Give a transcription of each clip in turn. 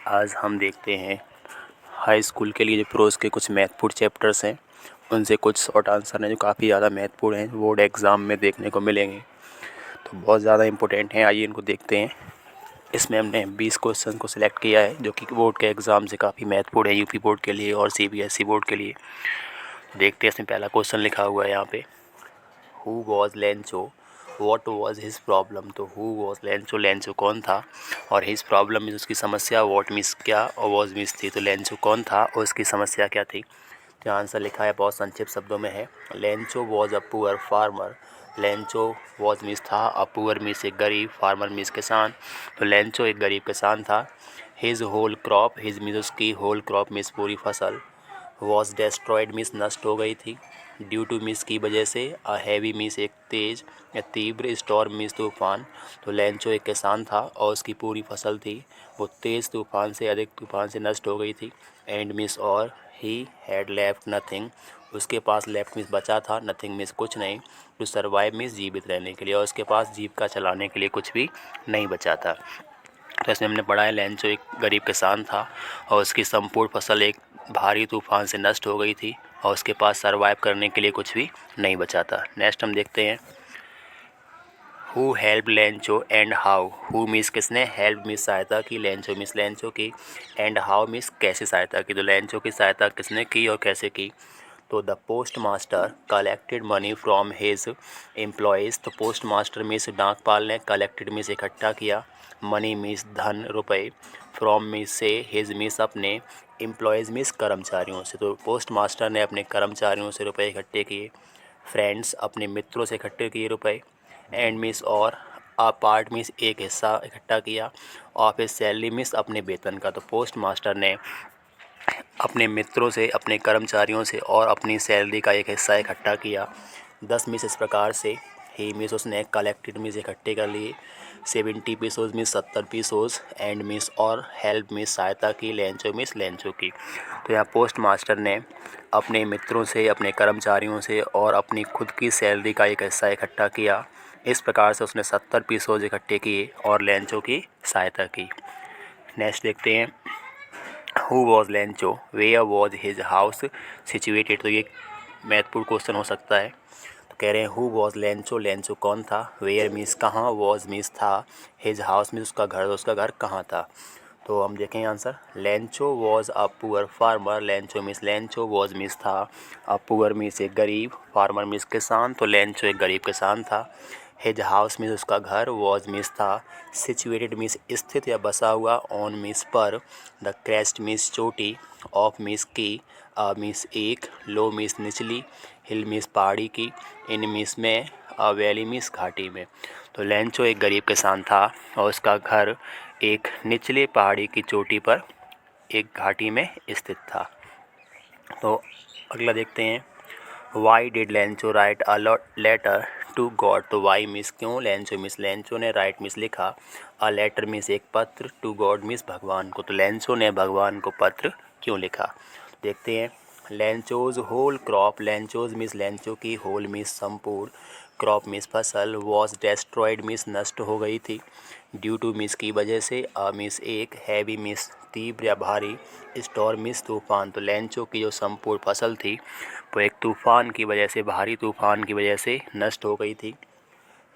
आज हम देखते हैं हाई स्कूल के लिए जो प्रोज के कुछ महत्वपूर्ण चैप्टर्स हैं, उनसे कुछ शॉर्ट आंसर हैं जो काफ़ी ज़्यादा महत्वपूर्ण हैं, बोर्ड एग्ज़ाम में देखने को मिलेंगे। तो बहुत ज़्यादा इंपॉर्टेंट हैं, आइए इनको देखते हैं। इसमें हमने 20 क्वेश्चन को सिलेक्ट किया है जो कि बोर्ड के एग्ज़ाम से काफ़ी महत्वपूर्ण है, यूपी बोर्ड के लिए और सीबीएसई बोर्ड के लिए। देखते हैं, इसमें पहला क्वेश्चन लिखा हुआ है यहाँ पे, who was Lencho, what was his problem. तो हु वॉज लेंचो, लेंचो कौन था, और हिज प्रॉब्लम मीन्स उसकी समस्या, वॉट मीन्स क्या, और वॉज मीन्स थी। तो लेंचो कौन था और उसकी समस्या क्या थी। तो आंसर लिखा है, बहुत संक्षिप्त शब्दों में है, Lencho was a poor farmer. Lencho was means था, अ पुअर मीन्स एक गरीब, फार्मर मीन्स किसान। तो लेंचो एक गरीब किसान था। His whole crop, his means उसकी, होल क्रॉप मीन्स पूरी फसल। वॉज डेस्ट्रॉयड मीन्स नष्ट हो गई थी। ड्यू टू मीन्स की वजह से। अ हैवी मीन्स एक तेज या तीव्र। स्टॉर्म मीन्स तूफान। तो लेंचो एक किसान था और उसकी पूरी फसल थी वो तेज़ तूफान से, अधिक तूफान से नष्ट हो गई थी। एंड मीन्स और, ही हैड लेफ्ट नथिंग, उसके पास लेफ्ट मीन्स बचा था, नथिंग मीन्स कुछ नहीं। टू सर्वाइव मीन्स जीवित रहने के लिए, और उसके पास जीविका चलाने के लिए कुछ भी नहीं बचा था। तो इसमें हमने पढ़ा है, लेंचो एक गरीब किसान था और उसकी संपूर्ण फसल एक भारी तूफान से नष्ट हो गई थी और उसके पास सरवाइव करने के लिए कुछ भी नहीं बचा था। नेक्स्ट हम देखते हैं, who help Lencho and how. Who means किसने, हेल्प मीन्स सहायता की, लेंचो मीन्स लेंचो की, एंड हाउ मीन्स कैसे सहायता की। तो लेंचो की सहायता किसने की और कैसे की। तो the post master collected money from his employees. तो पोस्ट मास्टर मीन्स डाकपाल ने, कलेक्टेड मीन्स इकट्ठा किया, मनी मीन्स धन रुपए, फ्रॉम मीन्स से, हिज मीन्स अपने, एम्प्लॉयज़ मीन्स कर्मचारियों से। तो पोस्ट मास्टर ने अपने कर्मचारियों से रुपए इकट्ठे किए, फ्रेंड्स अपने मित्रों से इकट्ठे किए रुपए, एंड मीन्स और, अ पार्ट मीन्स एक हिस्सा इकट्ठा किया, ऑफ हिज सैलरी मीन्स अपने वेतन का। तो पोस्ट मास्टर ने अपने मित्रों से, अपने कर्मचारियों से और अपनी सैलरी का एक हिस्सा इकट्ठा किया। 10 मीन्स इस प्रकार से, ही मीन्स उसने, कलेक्टेड मीन्स इकट्ठे कर लिए, 70 pesos means 70 pesos, and means और, हेल्प मीन्स सहायता की, लेंचो मीन्स लेंचो की। तो यहाँ पोस्ट मास्टर ने अपने मित्रों से, अपने कर्मचारियों से और अपनी खुद की सैलरी का एक हिस्सा इकट्ठा किया। इस प्रकार से उसने 70 पीसोज इकट्ठे किए और लेंचो की सहायता की। नेक्स्ट देखते हैं, who was Lencho, where was his house situated. तो ये महत्वपूर्ण क्वेश्चन हो सकता है। तो कह रहे हैं, हु वॉज लेंचो, लेंचो कौन था, वेयर मीन्स कहाँ, वॉज मीन्स था, हिज हाउस मीन्स उसका घर, उसका घर कहाँ था। तो हम देखें answer, Lencho was a poor farmer. Lencho means, Lencho was means था, अ पुअर मीन्स एक गरीब, फार्मर मीन्स किसान। तो लेंचो एक गरीब किसान था। हिज हाउस मीन्स उसका घर, वॉज मीन्स था, सिचुएटेड मीन्स स्थित या बसा हुआ, ऑन मीन्स पर, द क्रेस्ट मीन्स चोटी, ऑफ मीन्स की, अ मीन्स एक, लो मीन्स निचली, हिल मीन्स पहाड़ी की, इन मीन्स में, अ वैली मीन्स घाटी में। तो लेंचो एक गरीब किसान था और उसका घर एक निचले पहाड़ी की चोटी पर एक घाटी में स्थित था। तो अगला देखते हैं, why did Lencho write a letter to God. तो वाई मीन्स क्यों, लेंचो मीन्स लेंचो ने, राइट मीन्स लिखा, अ लेटर मीन्स एक पत्र, टू गॉड मीन्स भगवान को। तो लेंचो ने भगवान को पत्र क्यों लिखा। देखते हैं, Lencho's whole crop, Lencho's means Lencho की, होल मीन्स संपूर्ण, क्रॉप मीन्स फसल, वॉज डेस्ट्रॉयड मीन्स नष्ट हो गई थी, ड्यू टू मीन्स की वजह से, अ मीन्स एक, हैवी मीन्स तीव्र या भारी, स्टॉर्म मीन्स तूफान। तो लेंचो की जो संपूर्ण फसल थी वो एक तूफान की वजह से, भारी तूफान की वजह से नष्ट हो गई थी।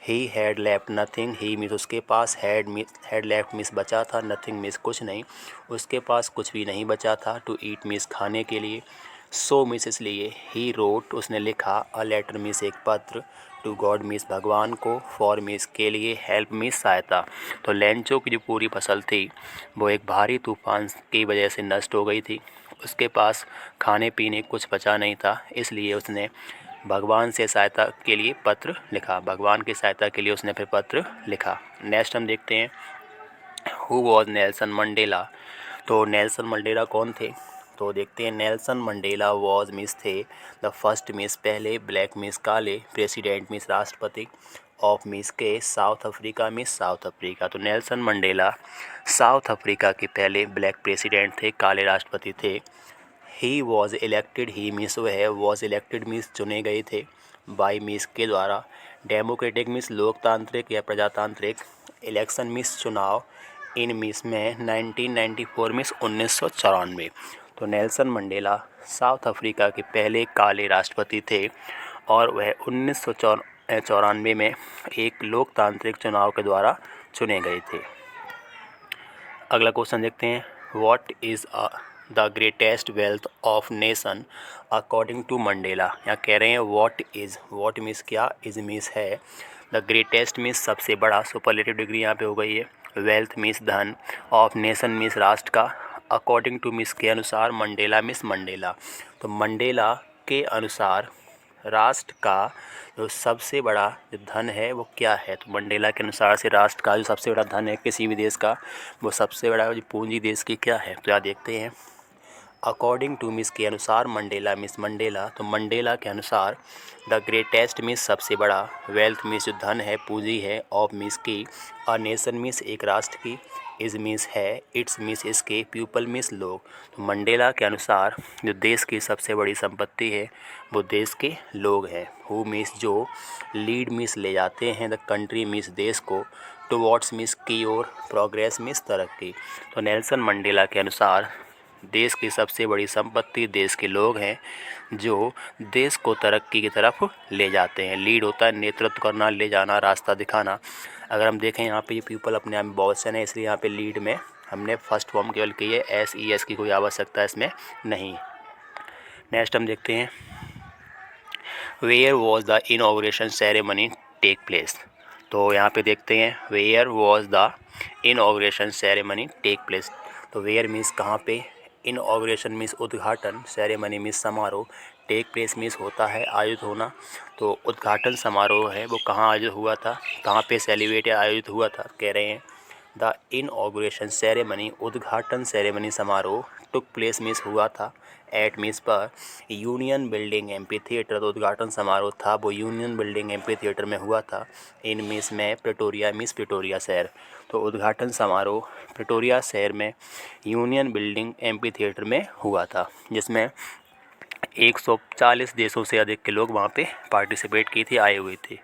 He had left nothing, he means उसके पास, हैड लेफ्ट मीन्स बचा था, नथिंग मीन्स कुछ नहीं, उसके पास कुछ भी नहीं बचा था। टू ईट मीन्स खाने के लिए, सो मीन्स इसलिए, ही रोट उसने लिखा, अ लेटर मीन्स एक पत्र, टू गॉड मीन्स भगवान को, फॉर मीन्स के लिए, हेल्प मीन्स सहायता। तो लेंचो की जो पूरी फसल थी वो एक भारी तूफान की वजह से नष्ट हो गई थी, उसके पास खाने पीने कुछ बचा नहीं था, इसलिए उसने भगवान से सहायता के लिए पत्र लिखा, भगवान की सहायता के लिए उसने फिर पत्र लिखा। नेक्स्ट हम देखते हैं, हु वॉज नेल्सन मंडेला। तो नेल्सन मंडेला कौन थे। तो देखते हैं, नेल्सन मंडेला वॉज मीन्स थे, द फर्स्ट मीन्स पहले, ब्लैक मीन्स काले, प्रेसिडेंट मीन्स राष्ट्रपति, ऑफ मीन्स के, south Africa means south Africa. तो नेल्सन मंडेला साउथ अफ्रीका के पहले ब्लैक प्रेसिडेंट थे, काले राष्ट्रपति थे। He was elected, he means वह, वॉज इलेक्टेड मीन्स चुने गए थे, बाई मीन्स के द्वारा, डेमोक्रेटिक मीन्स लोकतांत्रिक या प्रजातांत्रिक, इलेक्शन मीन्स चुनाव, इन मिस में 1994 मिस 1994। तो नेल्सन मंडेला साउथ अफ्रीका के पहले काले राष्ट्रपति थे और वह 1994 में एक लोकतांत्रिक चुनाव के द्वारा चुने गए थे। अगला क्वेश्चन देखते हैं, what is the greatest wealth of nation according to Mandela. यहाँ कह रहे हैं व्हाट मीन्स क्या, इज मीन्स है, द ग्रेटेस्ट मीन्स सबसे बड़ा, सुपरलेटिव डिग्री यहाँ पे हो गई है, वेल्थ मीन्स धन, ऑफ नेशन मीन्स राष्ट्र का, अकॉर्डिंग टू मीन्स के अनुसार, मंडेला मीन्स मंडेला। तो मंडेला के अनुसार राष्ट्र का जो सबसे बड़ा जो धन है वो क्या है। तो मंडेला के अनुसार से राष्ट्र का जो सबसे बड़ा धन है किसी भी देश का, वो सबसे बड़ा जो पूंजी देश की क्या है। तो यहाँ देखते हैं, अकॉर्डिंग टू मिस के अनुसार, मंडेला मिस मंडेला। तो मंडेला के अनुसार द ग्रेटेस्ट मिस सबसे बड़ा, वेल्थ मिस जो धन है पूंजी है, ऑफ मिस की, अ नेशन मिस एक राष्ट्र की, इज मिस है, इट्स मिस इसके, पीपल मिस लोग। तो मंडेला के अनुसार जो देश की सबसे बड़ी संपत्ति है वो देश के लोग हैं। हु मिस जो, लीड मिस ले जाते हैं, द कंट्री मिस देश को, टुवर्ड्स मिस की ओर, प्रोग्रेस मिस तरक्की। तो नेल्सन मंडेला के अनुसार देश की सबसे बड़ी संपत्ति देश के लोग हैं जो देश को तरक्की की तरफ ले जाते हैं। लीड होता है नेतृत्व करना, ले जाना, रास्ता दिखाना। अगर हम देखें यहाँ पे ये पीपल अपने आप में बहुवचन है, इसलिए यहाँ पे लीड में हमने फर्स्ट फॉर्म केवल की है, SES की कोई आवश्यकता इसमें नहीं। नेक्स्ट हम देखते हैं, where was the inauguration ceremony take place. तो यहाँ पे देखते हैं, where was the inauguration ceremony take place. तो वेयर मीन्स कहाँ पे, इनॉग्रेशन मीन्स उद्घाटन, सेरेमनी मीन्स समारोह, टेक प्लेस मीन्स होता है, आयोजित होना। तो उद्घाटन समारोह है वो कहाँ आयोजित हुआ था, कहाँ पे सेलिब्रेट या आयोजित हुआ था। कह रहे हैं द इनऑग्रेशन सेरेमनी, उद्घाटन सेरेमनी समारोह, टुक प्लेस मीन्स हुआ था, एट मीन्स पर, यूनियन बिल्डिंग एम्पी थिएटर। तो उद्घाटन समारोह था वो यूनियन बिल्डिंग एम्पी थिएटर में हुआ था। इन मीन्स में, प्रिटोरिया मीन्स प्रिटोरिया शहर। तो उद्घाटन समारोह प्रिटोरिया शहर में यूनियन बिल्डिंग एम्पी थिएटर में हुआ था, जिसमें 140 देशों से अधिक के लोग वहाँ पे पार्टिसिपेट की थी, आए हुए थे।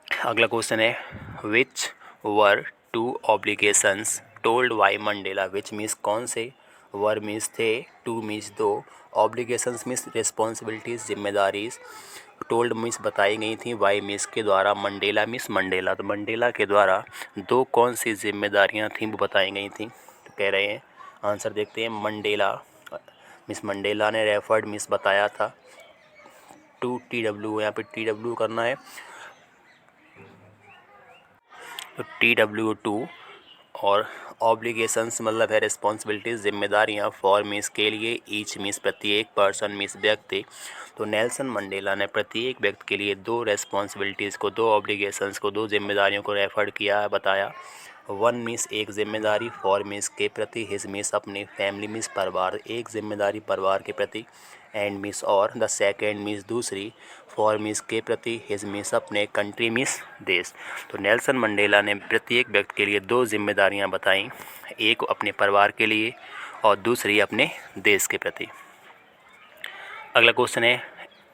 अगला क्वेश्चन है, which were two obligations told by Mandela. Which means कौन से, वर मीन्स थे, टू मीन्स दो, ऑब्लिगेशंस मीन्स रिस्पॉन्सिबिलिटीज़ जिम्मेदारीज, टोल्ड मीन्स बताई गई थी, वाई मीन्स के द्वारा, मंडेला मीन्स मंडेला। तो मंडेला के द्वारा दो कौन सी जिम्मेदारियां थीं वो बताई गई थी। तो कह रहे हैं, आंसर देखते हैं, मंडेला मिस मंडेला ने रेफर्ड मिस बताया था, टू TW, यहाँ पे TW करना है, तो TW2, और ऑब्लिगेशंस मतलब है रिस्पॉन्सिबिलिटीज़ जिम्मेदारियाँ, फॉर मीन्स के लिए, ईच मीन्स प्रत्येक, पर्सन मीन्स व्यक्ति। तो नेल्सन मंडेला ने प्रत्येक व्यक्ति के लिए दो रेस्पॉन्सिबिलिटीज़ को, दो ऑब्लिगेशंस को, दो जिम्मेदारियों को रेफर किया, बताया। वन मीन्स एक जिम्मेदारी, फॉर मीन्स के प्रति, हिज मीन्स अपने, फैमिली मीन्स परिवार, एक जिम्मेदारी परिवार के प्रति, एंड मीन्स और, द सेकेंड मीन्स दूसरी, फॉर मीन्स के प्रति, हिज मीन्स अपने, कंट्री मीन्स देश। तो नेल्सन मंडेला ने प्रत्येक व्यक्ति के लिए दो जिम्मेदारियां बताईं, एक अपने परिवार के लिए और दूसरी अपने देश के प्रति। अगला क्वेश्चन है,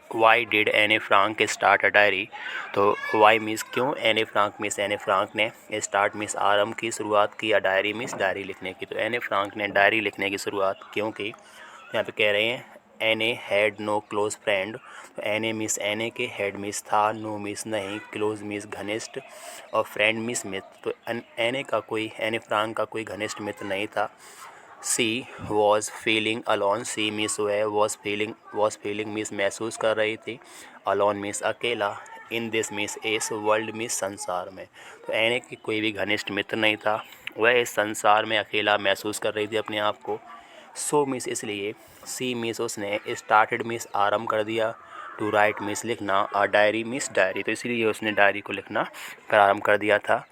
वाई डिड एने फ्रांक स्टार्ट अ डायरी। तो वाई मीन्स क्यों, एने फ्रांक मीन्स एने फ्रांक ने, स्टार्ट मीन्स आरंभ की, शुरुआत की, या डायरी मीन्स डायरी लिखने की। तो एने फ्रांक ने डायरी लिखने की शुरुआत क्यों की। यहाँ पे कह रहे हैं, एने हैड नो क्लोज फ्रेंड। तो एने मिस एने के, हेड मिस था, नो मिस नहीं, क्लोज मिस घनिष्ठ, और फ्रेंड मिस मित्र। तो एने का कोई, एने फ्रांक का कोई घनिष्ठ मित्र नहीं था। She was feeling alone, she means वह, वॉज फीलिंग मिस महसूस कर रही थी, अलोन मिस अकेला, इन दिस मिस इस, वर्ल्ड मिस संसार में। तो एने की कोई भी घनिष्ठ मित्र नहीं था, वह इस संसार में अकेला महसूस कर रही थी अपने आप को। सो मिस इसलिए, सी मिस उसने, स्टार्टेड मिस आरंभ कर दिया, टू राइट मिस लिखना, और डायरी मिस डायरी, तो इसलिए उसने डायरी को लिखना प्रारंभ कर दिया था।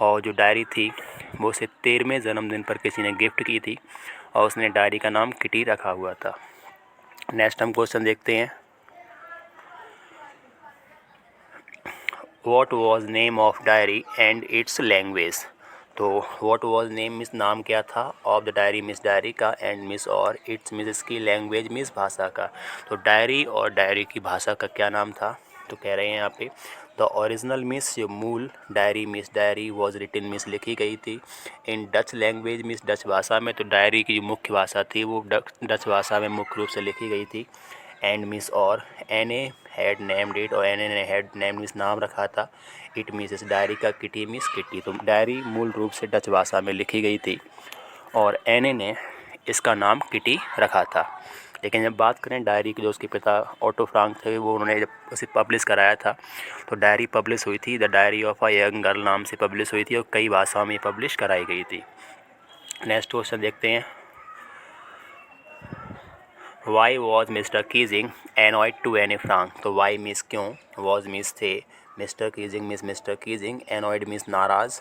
और जो डायरी थी वो उसे 13वें जन्मदिन पर किसी ने गिफ्ट की थी और उसने डायरी का नाम किटी रखा हुआ था। नेक्स्ट हम क्वेश्चन देखते हैं, what was name of diary and it's language. तो व्हाट वाज नेम मिस नाम क्या था, of the diary miss diary का, एंड मिस और, इट्स मिस इसकी, लैंग्वेज मिस भाषा का। तो डायरी और डायरी की भाषा का क्या नाम था। तो कह रहे हैं यहाँ पे, द ओरिजिनल मीन्स जो मूल diary means diary was written means लिखी गई थी in Dutch language means Dutch भाषा में। तो डायरी की जो मुख्य भाषा थी वो डच भाषा में मुख्य रूप से लिखी गई थी। एंड मीन्स और एने हैड नेम्ड इट और एने ने हैड नेम मीन्स नाम रखा था। इट मीन्स इस डायरी का किटी मीन्स किटी। तो डायरी मूल रूप से डच भाषा में लिखी गई थी और एने ने इसका नाम किटी रखा था। लेकिन जब बात करें डायरी की, जो उसके पिता ऑटो फ्रांक थे वो उन्होंने जब उसे पब्लिश कराया था तो डायरी पब्लिश हुई थी the diary of a young girl नाम से पब्लिश हुई थी और कई भाषाओं में पब्लिश कराई गई थी। नेक्स्ट क्वेश्चन देखते हैं। Why was Mister Keesing annoyed to Anne Frank. तो वाई मीन्स क्यों, वॉज मीन्स थे, Mister Keesing means Mister Keesing, annoyed means नाराज़,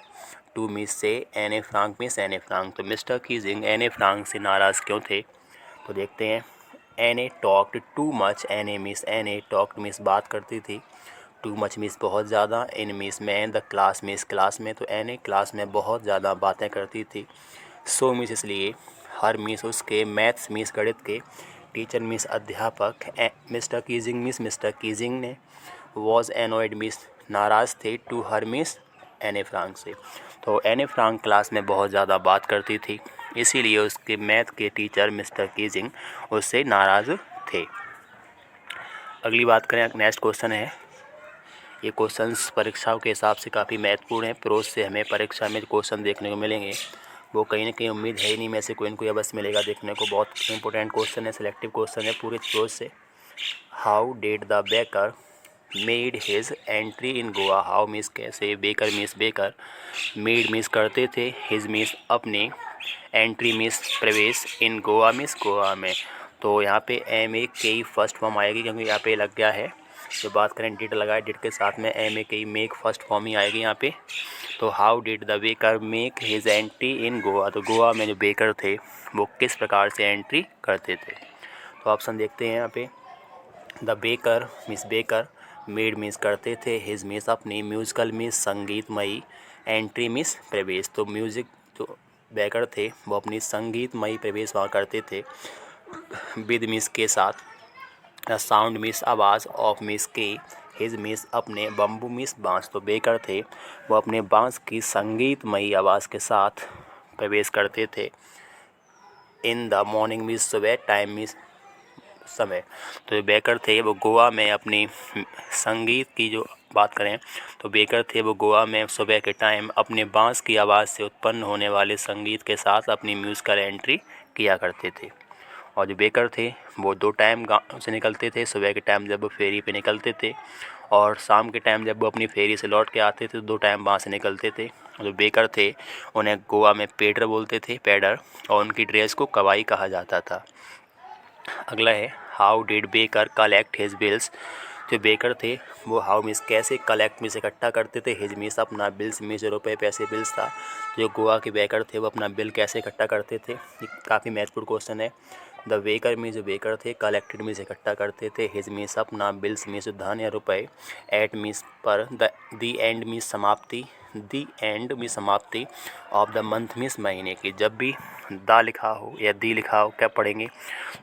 टू मीन्स से, Anne Frank means Anne Frank. तो मिस्टर कीजिंग एने फ्रांक से नाराज़ क्यों थे, तो देखते हैं। Anne talked too much, Anne means Anne, talked means बात करती थी, टू मच मीन्स बहुत ज़्यादा, इन मीन्स में, द क्लास मीन्स क्लास में। तो एने क्लास में बहुत ज़्यादा बातें करती थी। सो मीन्स इसलिए, हर मीन्स उसके, मैथ्स मीन्स गणित के, टीचर मीन्स अध्यापक, mister Keesing means Mister Keesing ने, वॉज एनॉयड मीन्स नाराज़ थे, to her means Anne Frank से। तो एने फ्रांक क्लास में बहुत ज़्यादा बात करती थी, इसीलिए उसके मैथ के टीचर मिस्टर कीजिंग उससे नाराज़ थे। अगली बात करें, नेक्स्ट क्वेश्चन है। ये क्वेश्चंस परीक्षाओं के हिसाब से काफ़ी महत्वपूर्ण है। प्रोज से हमें परीक्षा में क्वेश्चन देखने को मिलेंगे, वो कहीं ना कहीं उम्मीद है ही नहीं में से कोई ना कोई बस मिलेगा देखने को। बहुत इंपॉर्टेंट क्वेश्चन है, सिलेक्टिव क्वेश्चन है पूरे प्रोज से। How did the baker made his entry in Goa. How means कैसे, baker means baker, made means करते थे, हिज मीन्स अपने, एंट्री मीन्स प्रवेश, इन गोवा मीन्स गोवा में। तो यहाँ पे एम ए के फर्स्ट फॉर्म आएगी क्योंकि यहाँ पे लग गया है। जो बात करें डिड लगाए, डिड के साथ में एम ए के मेक फर्स्ट फॉर्म ही आएगी यहाँ पे। तो how did the baker make his entry in Goa. तो गोवा में जो बेकर थे वो किस प्रकार से एंट्री करते थे। तो ऑप्शन देखते हैं यहाँ पे। The baker means baker, made means करते थे, हिज मीन्स अपनी, म्यूजिकल मीन्स संगीतमयी, एंट्री मीन्स प्रवेश। तो म्यूजिक जो बेकर थे वो अपनी संगीतमयी प्रवेश वहाँ करते थे, विद मीन्स के साथ, साउंड मीन्स आवाज़, ऑफ मीन्स के, हिज मीन्स अपने, बम्बू मीन्स बाँस। तो बेकर थे वो अपने बाँस की संगीतमयी आवाज़ के साथ प्रवेश करते थे। इन द मॉर्निंग मीन्स सुबह, टाइम मीन्स समय। तो जो बेकर थे वो गोवा में अपनी संगीत की जो बात करें तो बेकर थे वो गोवा में सुबह के टाइम अपने बाँस की आवाज़ से उत्पन्न होने वाले संगीत के साथ अपनी म्यूज़िकल एंट्री किया करते थे। और जो बेकर थे वो दो टाइम गाँव से निकलते थे, सुबह के टाइम जब वो फेरी पे निकलते थे और शाम के टाइम जब वो अपनी फेरी से लौट के आते थे तो दो टाइम वहाँ से निकलते थे। जो बेकर थे उन्हें गोवा में पेडर बोलते थे, पेडर, और उनकी ड्रेस को कवाई कहा जाता था। अगला है how did baker collect his bills. जो बेकर थे वो हाउ मीन्स कैसे, कलेक्ट मीन्स इकट्ठा करते थे, हिज मीन्स अपना, बिल्स मीन्स रुपये पैसे बिल्स था। जो गोवा के बेकर थे वो अपना बिल कैसे इकट्ठा करते थे, ये काफ़ी महत्वपूर्ण क्वेश्चन है। द बेकर मीन्स जो बेकर थे, कलेक्टेड मीन्स इकट्ठा करते थे, हिज मीन्स अपना, बिल्स मीन्स धन या रुपये, एट मीन्स पर, दी एंड मीन्स समाप्ति, दी एंड मीन्स समाप्ति, ऑफ द मंथ मीन्स महीने की। जब भी दा लिखा हो या दी लिखा हो, क्या पढ़ेंगे,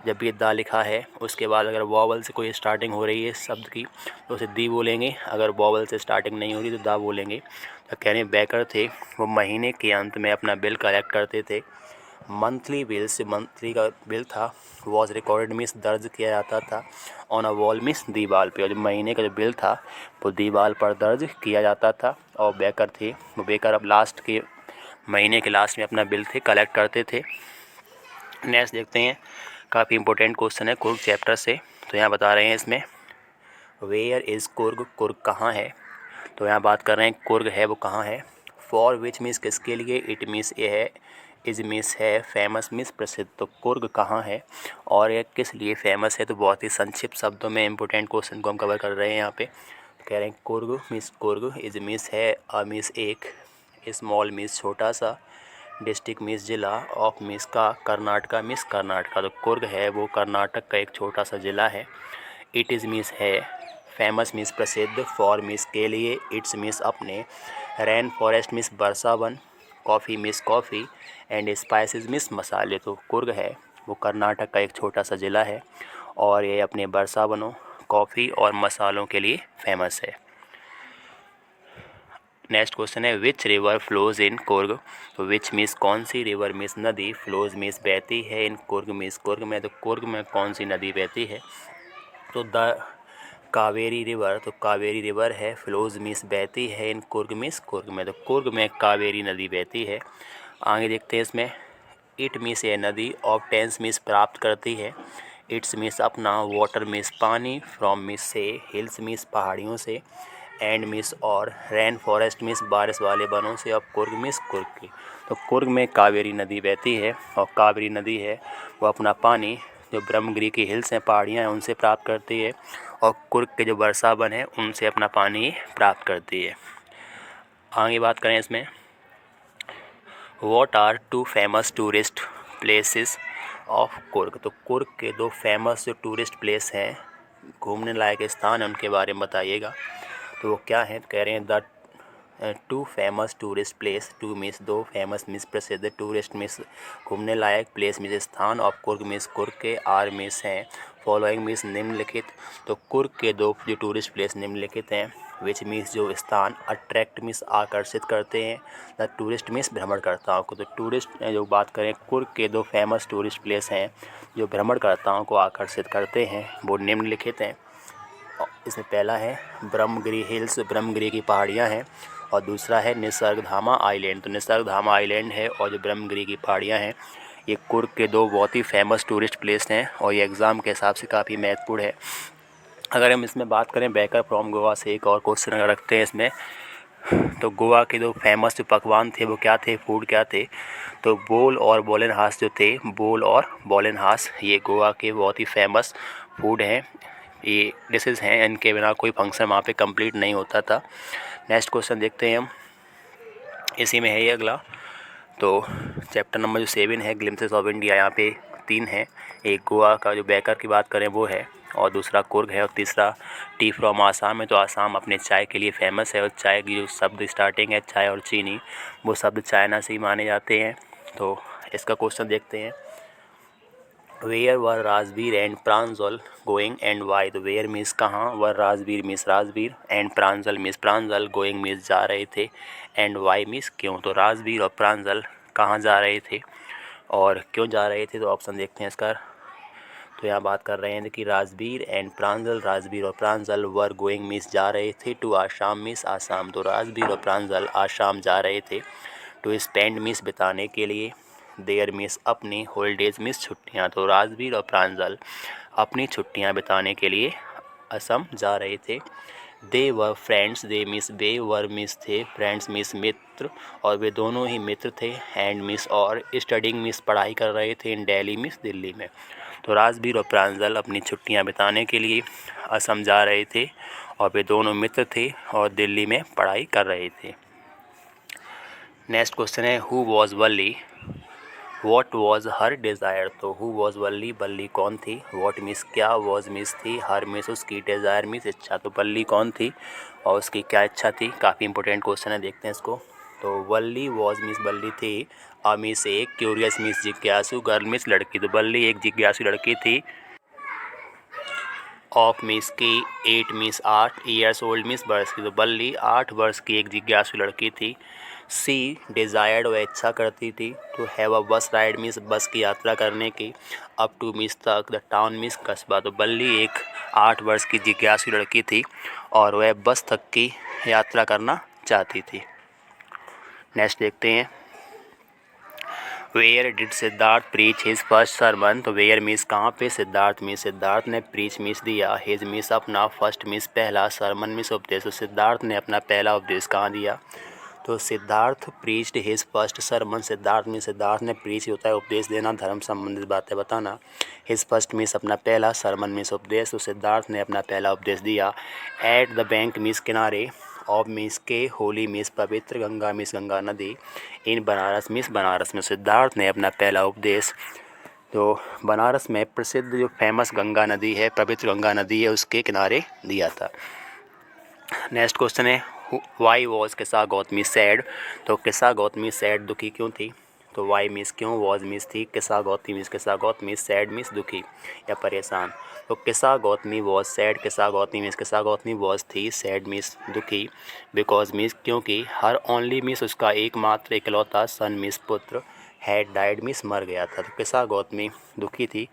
जब भी दा लिखा है उसके बाद अगर वॉवल से कोई स्टार्टिंग हो रही है शब्द की तो उसे दी बोलेंगे, अगर वॉवल से स्टार्टिंग नहीं हो रही तो दा बोलेंगे। तो कहने बेकर थे वो महीने के अंत में अपना बिल कलेक्ट करते थे। मंथली बिल्स, मंथली का बिल था, वॉज रिकॉर्डेड मीन्स दर्ज किया जाता था, ऑन अ वॉल मीन्स दीवार पे। और जो महीने का जो बिल था वो दीवार पर दर्ज किया जाता था। और बेकर थे वो बेकर अब लास्ट के महीने के लास्ट में अपना बिल थे कलेक्ट करते थे। नेक्स्ट देखते हैं, काफ़ी इंपॉर्टेंट क्वेश्चन है कुर्ग चैप्टर से। तो यहाँ बता रहे हैं इसमें वेयर इज़ कुर्ग, कुर्ग कहाँ है। तो यहाँ बात कर रहे हैं कुर्ग है वो कहाँ है। फॉर विच मीन्स किसके लिए, इट मीन्स ये है, इज मीन्स है, फेमस मीन्स प्रसिद्ध। तो कुर्ग कहाँ है और ये किस लिए फेमस है। तो बहुत ही संक्षिप्त शब्दों में इंपॉर्टेंट क्वेश्चन को हम कवर कर रहे हैं यहाँ पे। कह रहे हैं Coorg means Coorg, is means है, अ मीन्स एक, स्मॉल मीन्स छोटा सा, डिस्ट्रिक्ट मीन्स जिला, ऑफ मीन्स का, कर्नाटका मीन्स कर्नाटका। तो कुर्ग है वो कर्नाटक का एक छोटा सा ज़िला है। इट इज़ मीन्स है, फेमस मीन्स प्रसिद्ध, फॉर मीन्स के लिए, इट्स मीन्स अपने, rain forest means Varsha one, coffee means coffee, and spices means मसाले। तो कुर्ग है वो कर्नाटक का एक छोटा सा ज़िला है और ये अपने वर्षा वनों, कॉफ़ी और मसालों के लिए फेमस है। नेक्स्ट क्वेश्चन है which river flows in Coorg. तो विच मीन्स कौन सी, रिवर मीन्स नदी, फ्लोज मीन्स बहती है, इन कुर्ग मीन्स कुर्ग में। तो कुर्ग में कौन सी नदी बहती है? तो द कावेरी रिवर। तो कावेरी रिवर है, फ्लोज मीन्स बहती है, इन कुर्ग मीन्स कुर्ग में। तो कुर्ग में कावेरी नदी बहती है। आगे देखते हैं इसमें इट मीन्स ये नदी, ऑफ टेंस मीन्स प्राप्त करती है, इट्स मीन्स अपना, वाटर मीन्स पानी, फ्रॉम मीन्स से, हिल्स मीन्स पहाड़ियों से, एंड मीन्स और, रेन फॉरेस्ट मीन्स बारिश वाले बनों से, और कुर्ग मीन्स कुर्ग की। तो कुर्ग में कावेरी नदी बहती है और कावेरी नदी है वो अपना पानी जो ब्रह्मगिरी की हिल्स हैं, पहाड़ियाँ हैं, उनसे प्राप्त करती है, और कुर्ग के जो वर्षा वन है उनसे अपना पानी प्राप्त करती है। आगे बात करें इसमें what are two famous tourist places of Coorg. तो कुर्ग के दो फेमस जो टूरिस्ट प्लेस हैं, घूमने लायक स्थान है, उनके बारे में बताइएगा। तो वो क्या है? कह रहे हैं the two famous tourist place, to means दो, फेमस मीन्स प्रसिद्ध, टूरिस्ट मीन्स घूमने लायक, प्लेस मीन्स स्थान, और कुर्ग मीन्स कुर्ग के, आर मीन्स हैं, फॉलोइंग मीन्स निम्नलिखित। तो कुर्ग के दो जो टूरिस्ट प्लेस निम्नलिखित हैं, विच मीन्स जो स्थान, अट्रैक्ट मीन्स आकर्षित करते हैं, द टूरिस्ट मीन्स भ्रमणकर्ताओं को। तो टूरिस्ट जो बात करें, कुर्ग के दो फेमस टूरिस्ट प्लेस हैं जो भ्रमणकर्ताओं को आकर्षित करते हैं, वो निम्नलिखित हैं। इसमें पहला है ब्रह्मगिरी हिल्स, ब्रह्मगिरी की पहाड़ियाँ हैं, और दूसरा है निसर्गधामा आइलैंड। तो निसर्गधामा आइलैंड है और जो ब्रह्मगिरी की पहाड़ियाँ हैं, ये कुर्ग के दो बहुत ही फेमस टूरिस्ट प्लेस हैं, और ये एग्ज़ाम के हिसाब से काफ़ी महत्वपूर्ण है। अगर हम इसमें बात करें बेकर फ्रॉम गोवा से एक और क्वेश्चन अगर रखते हैं इसमें, तो गोवा के दो फेमस जो पकवान थे वो क्या थे, फूड क्या थे? तो बोल और बोलेनहास जो थे, बोल और बोलेनहास, ये गोवा के बहुत ही फेमस फूड हैं, ये डिशेज़ हैं, इनके बिना कोई फंक्शन वहाँ पे कंप्लीट नहीं होता था। नेक्स्ट क्वेश्चन देखते हैं हम, इसी में है ये अगला। तो चैप्टर नंबर जो 7 है ग्लिम्पसेस ऑफ इंडिया, यहाँ पे 3 हैं, एक गोवा का जो बेकर की बात करें वो है, और दूसरा कुर्ग है, और तीसरा टी फ्रॉम आसाम है। तो आसाम अपने चाय के लिए फेमस है, और चाय की जो शब्द स्टार्टिंग है चाय और चीनी, वो शब्द चाइना से ही माने जाते हैं। तो इसका क्वेश्चन देखते हैं, where were Rajveer and Pranjal going and why. तो वेयर मीन्स कहाँ, were Rajveer means Rajveer, and Pranjal means Pranjal, going means जा रहे थे, एंड वाई मीन्स क्यों। तो राजवीर और प्रांजल कहाँ जा रहे थे और क्यों जा रहे थे? तो ऑप्शन देखते हैं इसका। तो यहाँ बात कर रहे हैं कि राजवीर एंड प्रांजल, राजवीर और प्रांजल, वर गोइंग मीन्स जा रहे थे, टू आसाम मीन्स आसाम। तो राजवीर और प्रांजल आसाम जा रहे थे, टू स्पेंड मीन्स बिताने के लिए, देयर मीन्स अपनी, हॉलीडेज मीन्स छुट्टियाँ। तो राजवीर और प्रांजल अपनी छुट्टियाँ बिताने के लिए असम जा रहे थे। They were friends, they means वे, वर मीन्स थे, फ्रेंड्स मीन्स मित्र, और वे दोनों ही मित्र थे, एंड मीन्स और, स्टडिंग मीन्स पढ़ाई कर रहे थे, इन दिल्ली मीन्स दिल्ली में। तो राजवीर और प्रांजल अपनी छुट्टियां बिताने के लिए असम जा रहे थे, और वे दोनों मित्र थे और दिल्ली में पढ़ाई कर रहे थे। नेक्स्ट क्वेश्चन है who was Valli, what was her desire. तो हु वॉज वल्ली, वल्ली कौन थी, वॉट मीन्स क्या, वॉज मीन्स थी, हर मीन्स उसकी, डिज़ायर मीन्स इच्छा। तो वल्ली कौन थी और उसकी क्या इच्छा थी? काफ़ी इंपॉर्टेंट क्वेश्चन है, देखते हैं इसको। तो वल्ली वॉज मीन्स वल्ली थी, अ मीन्स एक, क्यूरियस मीन्स जिज्ञासु, गर्ल मीन्स लड़की। तो वल्ली एक जिज्ञासु लड़की थी, ऑफ मीन्स की, 8 मीन्स 8, ईयर्स ओल्ड मीन्स वर्ष की। तो वल्ली 8 वर्ष की एक जिज्ञासु लड़की थी। सी डिज़ायर्ड, वह इच्छा करती थी, टू हैव अ बस राइड मीन्स बस की यात्रा करने की, अप टू मीन्स तक, द टाउन मीन्स कस्बा। तो वल्ली एक 8 वर्ष की जिज्ञासु लड़की थी और वह बस तक की यात्रा करना चाहती थी। नेक्स्ट देखते हैं, where did Siddhartha preach his first sermon. तो वेयर मीन्स कहाँ पे, सिद्धार्थ मीन्स सिद्धार्थ ने, प्रीच मीन्स दिया, हिज मीन्स अपना, फर्स्ट मीन्स पहला, सरमन मीन्स उपदेश। तो सिद्धार्थ ने अपना पहला उपदेश कहाँ दिया? तो Siddharth preached his first Sarman, Siddharth means Siddhartha ने, प्रीच होता है उपदेश देना, धर्म संबंधित बातें बताना, हिज फर्स्ट मीन्स अपना पहला, सरमन मीन्स उपदेश। तो सिद्धार्थ ने अपना पहला उपदेश दिया एट द बैंक मीन्स किनारे, ऑफ मीन्स के, होली मीन्स पवित्र, गंगा मीन्स गंगा नदी, इन बनारस मीन्स बनारस में। सिद्धार्थ ने अपना पहला उपदेश तो बनारस में प्रसिद्ध जो फेमस गंगा नदी है, पवित्र गंगा नदी है, उसके किनारे दिया था। नेक्स्ट क्वेश्चन है वाई वॉज किस्सा गौतमी सैड। तो किस्सा गौतमी सैड दुखी क्यों थी? तो वाई मीन्स क्यों, वॉज मीन्स थी, किस्सा गौतमी मीन्स किस्सा गौतमी, सैड मीन्स दुखी या परेशान। तो किस्सा गौतमी वॉज सैड, किस्सा गौतमी मीन्स किस्सा गौतमी वॉज थी, सैड मीन्स दुखी, बिकॉज मीन्स क्योंकि, हर ओनली मीन्स उसका एकमात्र इकलौता, सन मीन्स पुत्र, हैड डाइड मीन्स मर गया था। तो किस्सा गौतमी दुखी थी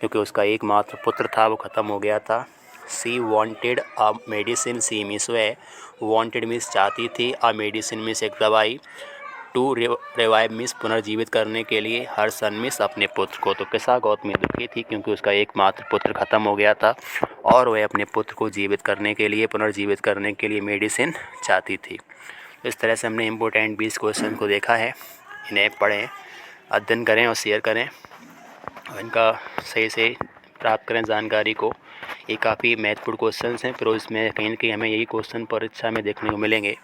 क्योंकि उसका एकमात्र पुत्र था वो ख़त्म हो गया था। She wanted a medicine, she means वह, वॉन्टेड मीन्स चाहती थी, अ मेडिसिन मीन्स एक दवाई, टू रिवाइव मीन्स पुनर्जीवित करने के लिए, हर सन मीन्स अपने पुत्र को। तो किस्सा गौतमी दुखी थी क्योंकि उसका एकमात्र पुत्र ख़त्म हो गया था और वह अपने पुत्र को जीवित करने के लिए, पुनर्जीवित करने के लिए मेडिसिन चाहती थी। इस तरह से हमने इम्पोर्टेंट 20 क्वेश्चन को देखा है। इन्हें पढ़ें, अध्ययन करें और शेयर करें, इनका सही से प्राप्त करें जानकारी को। ये काफ़ी महत्वपूर्ण क्वेश्चन हैं, फिर इसमें कहीं ना कहीं हमें यही क्वेश्चन परीक्षा में देखने को मिलेंगे।